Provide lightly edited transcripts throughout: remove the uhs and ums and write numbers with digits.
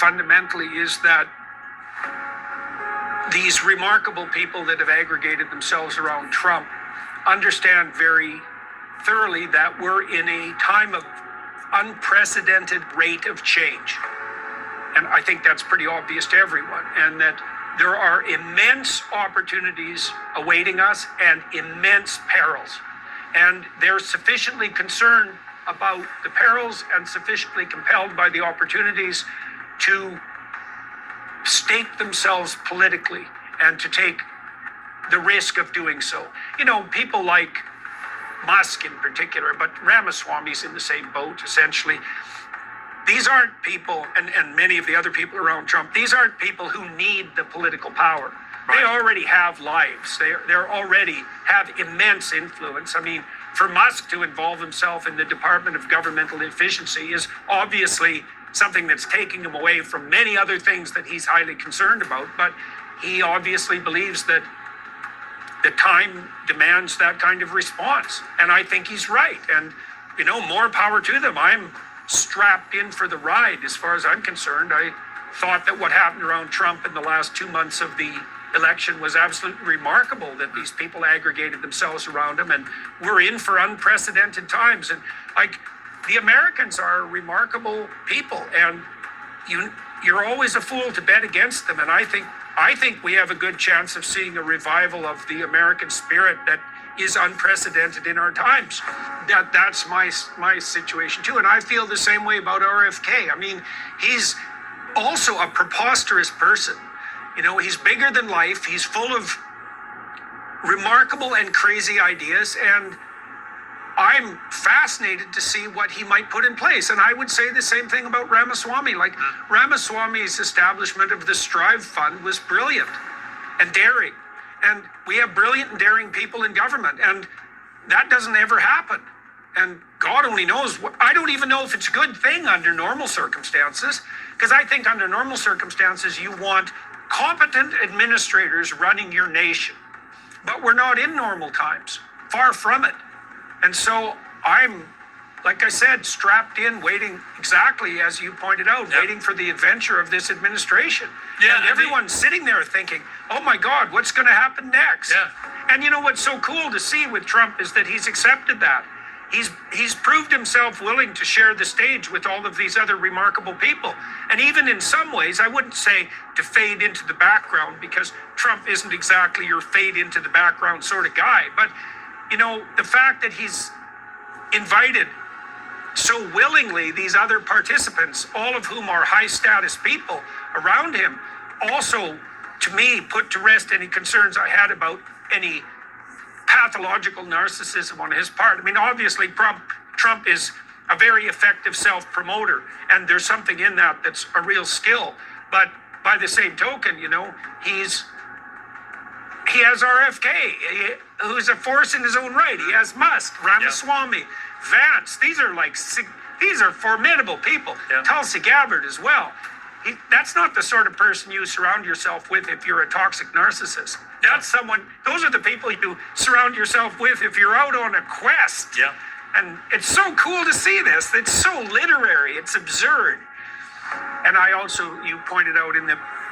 fundamentally is that these remarkable people that have aggregated themselves around Trump understand very thoroughly that we're in a time of unprecedented rate of change. And I think that's pretty obvious to everyone. And that there are immense opportunities awaiting us and immense perils. And they're sufficiently concerned about the perils and sufficiently compelled by the opportunities to stake themselves politically and to take the risk of doing so. You know, people like Musk in particular, but Ramaswamy's in the same boat, essentially. These aren't people, and many of the other people around Trump, these aren't people who need the political power. Right. They already have lives. They're already have immense influence. I mean, for Musk to involve himself in the Department of Governmental Efficiency is obviously something that's taking him away from many other things that he's highly concerned about. But he obviously believes that the time demands that kind of response. And I think he's right. And, you know, more power to them. I'm strapped in for the ride as far as I'm concerned. I thought that what happened around Trump in the last 2 months of the election was absolutely remarkable, that these people aggregated themselves around him, and we're in for unprecedented times. And like, the Americans are remarkable people, and you're always a fool to bet against them. And I think we have a good chance of seeing a revival of the American spirit that is unprecedented in our times. That's my situation too. And I feel the same way about RFK. I mean, he's also a preposterous person. You know, he's bigger than life. He's full of remarkable and crazy ideas. And I'm fascinated to see what he might put in place. And I would say the same thing about Ramaswamy. Like, Ramaswamy's establishment of the Strive Fund was brilliant and daring. And we have brilliant and daring people in government. And that doesn't ever happen. And God only knows I don't even know if it's a good thing under normal circumstances. Because I think under normal circumstances, you want competent administrators running your nation. But we're not in normal times. Far from it. And so I'm, like I said, strapped in, waiting exactly as you pointed out, waiting for the adventure of this administration. Yeah, and everyone's sitting there thinking, oh my God, what's going to happen next? Yeah. And you know what's so cool to see with Trump is that he's accepted that. He's proved himself willing to share the stage with all of these other remarkable people. And even in some ways, I wouldn't say to fade into the background, because Trump isn't exactly your fade into the background sort of guy. But you know, the fact that he's invited so willingly these other participants, all of whom are high status people around him, also, to me, put to rest any concerns I had about any pathological narcissism on his part. I mean, obviously, Trump is a very effective self-promoter, and there's something in that that's a real skill. But by the same token, you know, he has RFK, who's a force in his own right. He has Musk, Ramaswamy, Vance. These are formidable people. Yeah. Tulsi Gabbard as well. That's not the sort of person you surround yourself with if you're a toxic narcissist. That's those are the people you surround yourself with if you're out on a quest. Yeah. And it's so cool to see this. It's so literary. It's absurd. And I also, you pointed out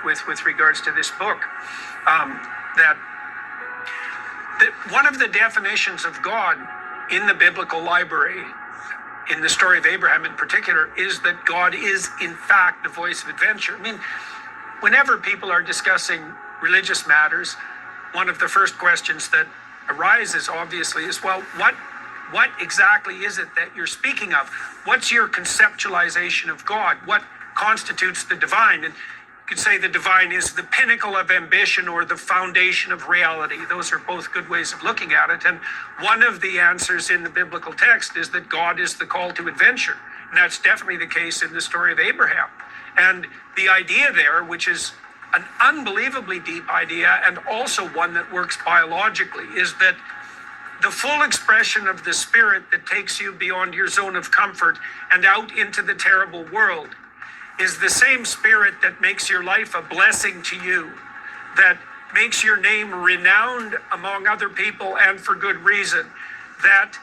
with regards to this book, that one of the definitions of God in the biblical library, in the story of Abraham in particular, is that God is in fact the voice of adventure. I mean, whenever people are discussing religious matters, one of the first questions that arises obviously is, well, what exactly is it that you're speaking of? What's your conceptualization of God? What constitutes the divine? And you could say the divine is the pinnacle of ambition or the foundation of reality. Those are both good ways of looking at it. And one of the answers in the biblical text is that God is the call to adventure. And that's definitely the case in the story of Abraham. And the idea there, which is an unbelievably deep idea and also one that works biologically, is that the full expression of the spirit that takes you beyond your zone of comfort and out into the terrible world is the same spirit that makes your life a blessing to you, that makes your name renowned among other people and for good reason, that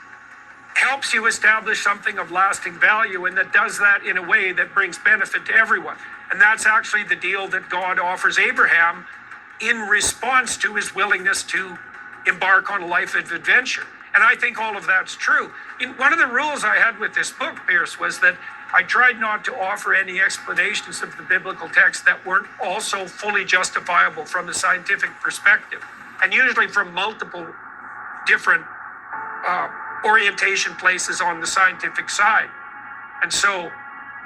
helps you establish something of lasting value, and that does that in a way that brings benefit to everyone. And that's actually the deal that God offers Abraham in response to his willingness to embark on a life of adventure. And I think all of that's true. One of the rules I had with this book, Pierce, was that I tried not to offer any explanations of the biblical text that weren't also fully justifiable from a scientific perspective, and usually from multiple different orientation places on the scientific side. And so,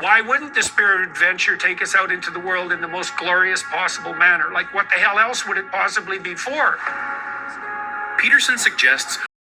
why wouldn't the spirit of adventure take us out into the world in the most glorious possible manner? Like, what the hell else would it possibly be for? Peterson suggests